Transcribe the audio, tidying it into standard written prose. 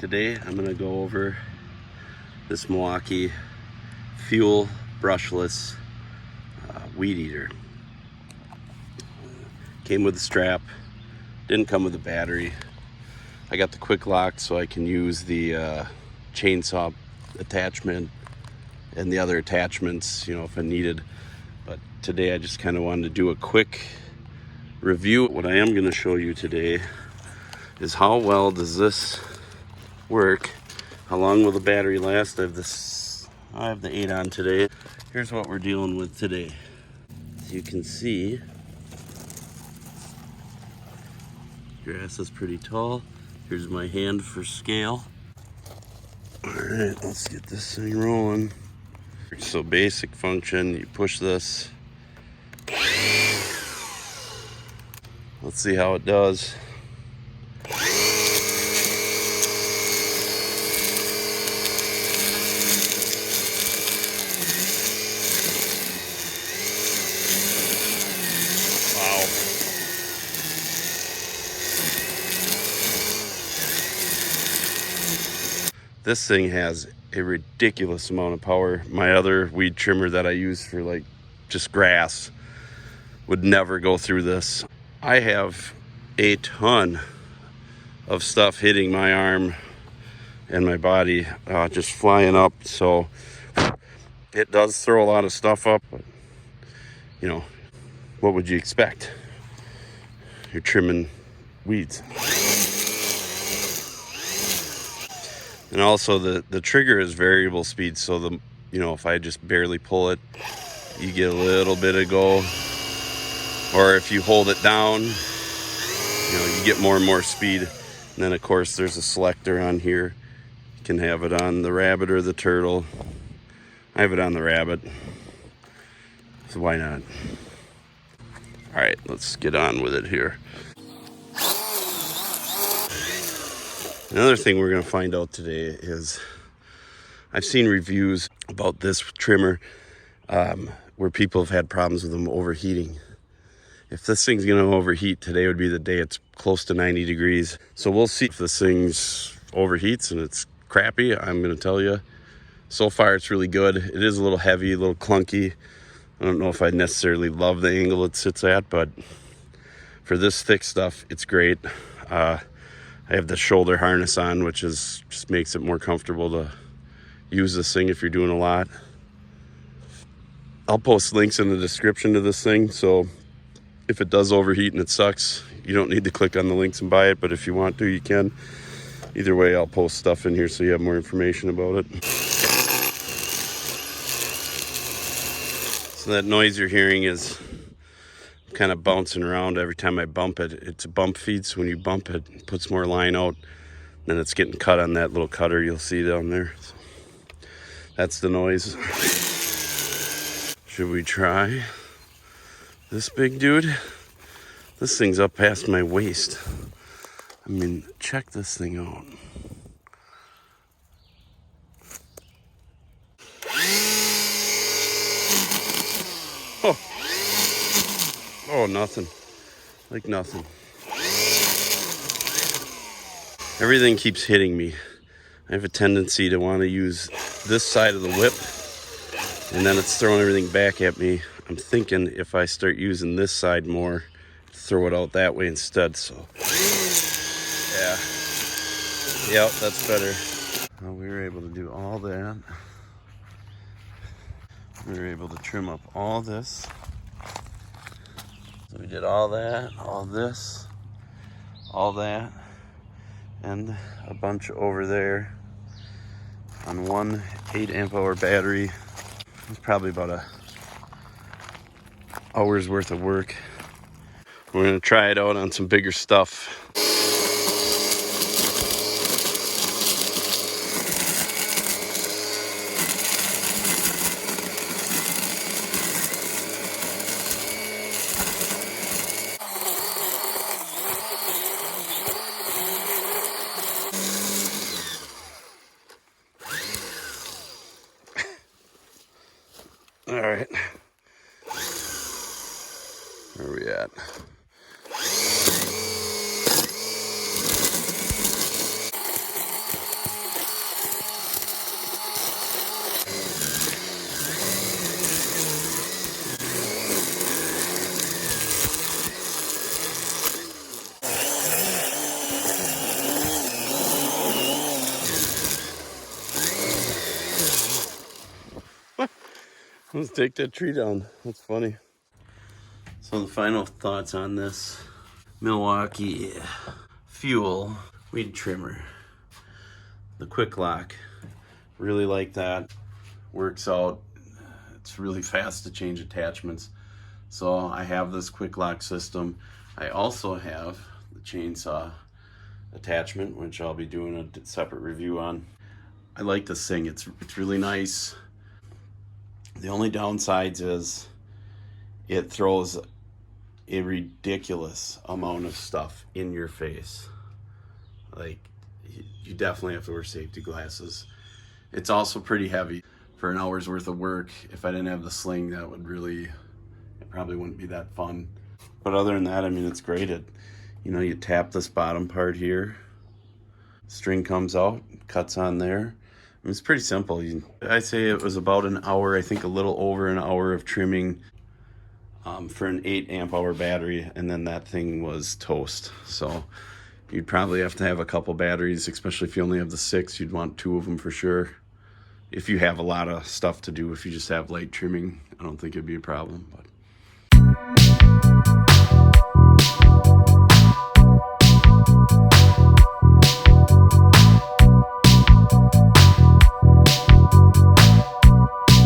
Today I'm going to go over this Milwaukee fuel brushless weed eater. Came with a strap, didn't come with a battery. I got the QUIK LOK so I can use the chainsaw attachment and the other attachments, you know, if I needed. But today I just kind of wanted to do a quick review. What I am going to show you today is how well does this work, how long will the battery last. I have the 8 on today. Here's what we're dealing with today. As you can see, grass is pretty tall. Here's my hand for scale. All right, let's get this thing rolling. So basic function, you push this. Let's see how it does. Wow. This thing has a ridiculous amount of power. My other weed trimmer that I use for like just grass would never go through this. I have a ton of stuff hitting my arm and my body, just flying up. So it does throw a lot of stuff up, but you know, what would you expect? You're trimming weeds. And also the trigger is variable speed, so if I just barely pull it, you get a little bit of go. Or if you hold it down, you get more and more speed. And then of course there's a selector on here. You can have it on the rabbit or the turtle. I have it on the rabbit, so why not? All right, let's get on with it here. Another thing we're going to find out today is I've seen reviews about this trimmer where people have had problems with them overheating. If this thing's going to overheat, today would be the day it's close to 90 degrees. So we'll see if this thing's overheats and it's crappy. I'm going to tell you, so far it's really good. It is a little heavy, a little clunky. I don't know if I necessarily love the angle it sits at, but for this thick stuff, it's great. I have the shoulder harness on, which just makes it more comfortable to use this thing if you're doing a lot. I'll post links in the description to this thing, so if it does overheat and it sucks, you don't need to click on the links and buy it, but if you want to, you can. Either way, I'll post stuff in here so you have more information about it. So that noise you're hearing is kind of bouncing around every time I bump it. It's a bump feed, so when you bump it, it puts more line out. Then it's getting cut on that little cutter you'll see down there. So that's the noise. Should we try this big dude? This thing's up past my waist. I mean, check this thing out. Oh, nothing. Like nothing. Everything keeps hitting me. I have a tendency to want to use this side of the whip, and then it's throwing everything back at me. I'm thinking if I start using this side more, throw it out that way instead. So, yeah. Yep, that's better. Well, we were able to do all that We were able to trim up all this. So we did all that, all this, all that, and a bunch over there on one 8 amp hour battery. It's probably about a hour's worth of work. We're gonna try it out on some bigger stuff. All right, where are we at? Let's take that tree down. That's funny. So the final thoughts on this Milwaukee Fuel weed trimmer, the QUIK LOK. Really like that. Works out. It's really fast to change attachments. So I have this QUIK LOK system. I also have the chainsaw attachment, which I'll be doing a separate review on. I like this thing. It's really nice. The only downsides is it throws a ridiculous amount of stuff in your face. Like, you definitely have to wear safety glasses. It's also pretty heavy. For an hour's worth of work, if I didn't have the sling, that would really, it probably wouldn't be that fun. But other than that, I mean, it's great. You tap this bottom part here, string comes out, cuts on there. I mean, it's pretty simple. I'd say it was about an hour, I think a little over an hour of trimming for an 8 amp hour battery, and then that thing was toast. So you'd probably have to have a couple batteries, especially if you only have the 6. You'd want 2 of them for sure. If you have a lot of stuff to do, if you just have light trimming, I don't think it'd be a problem. But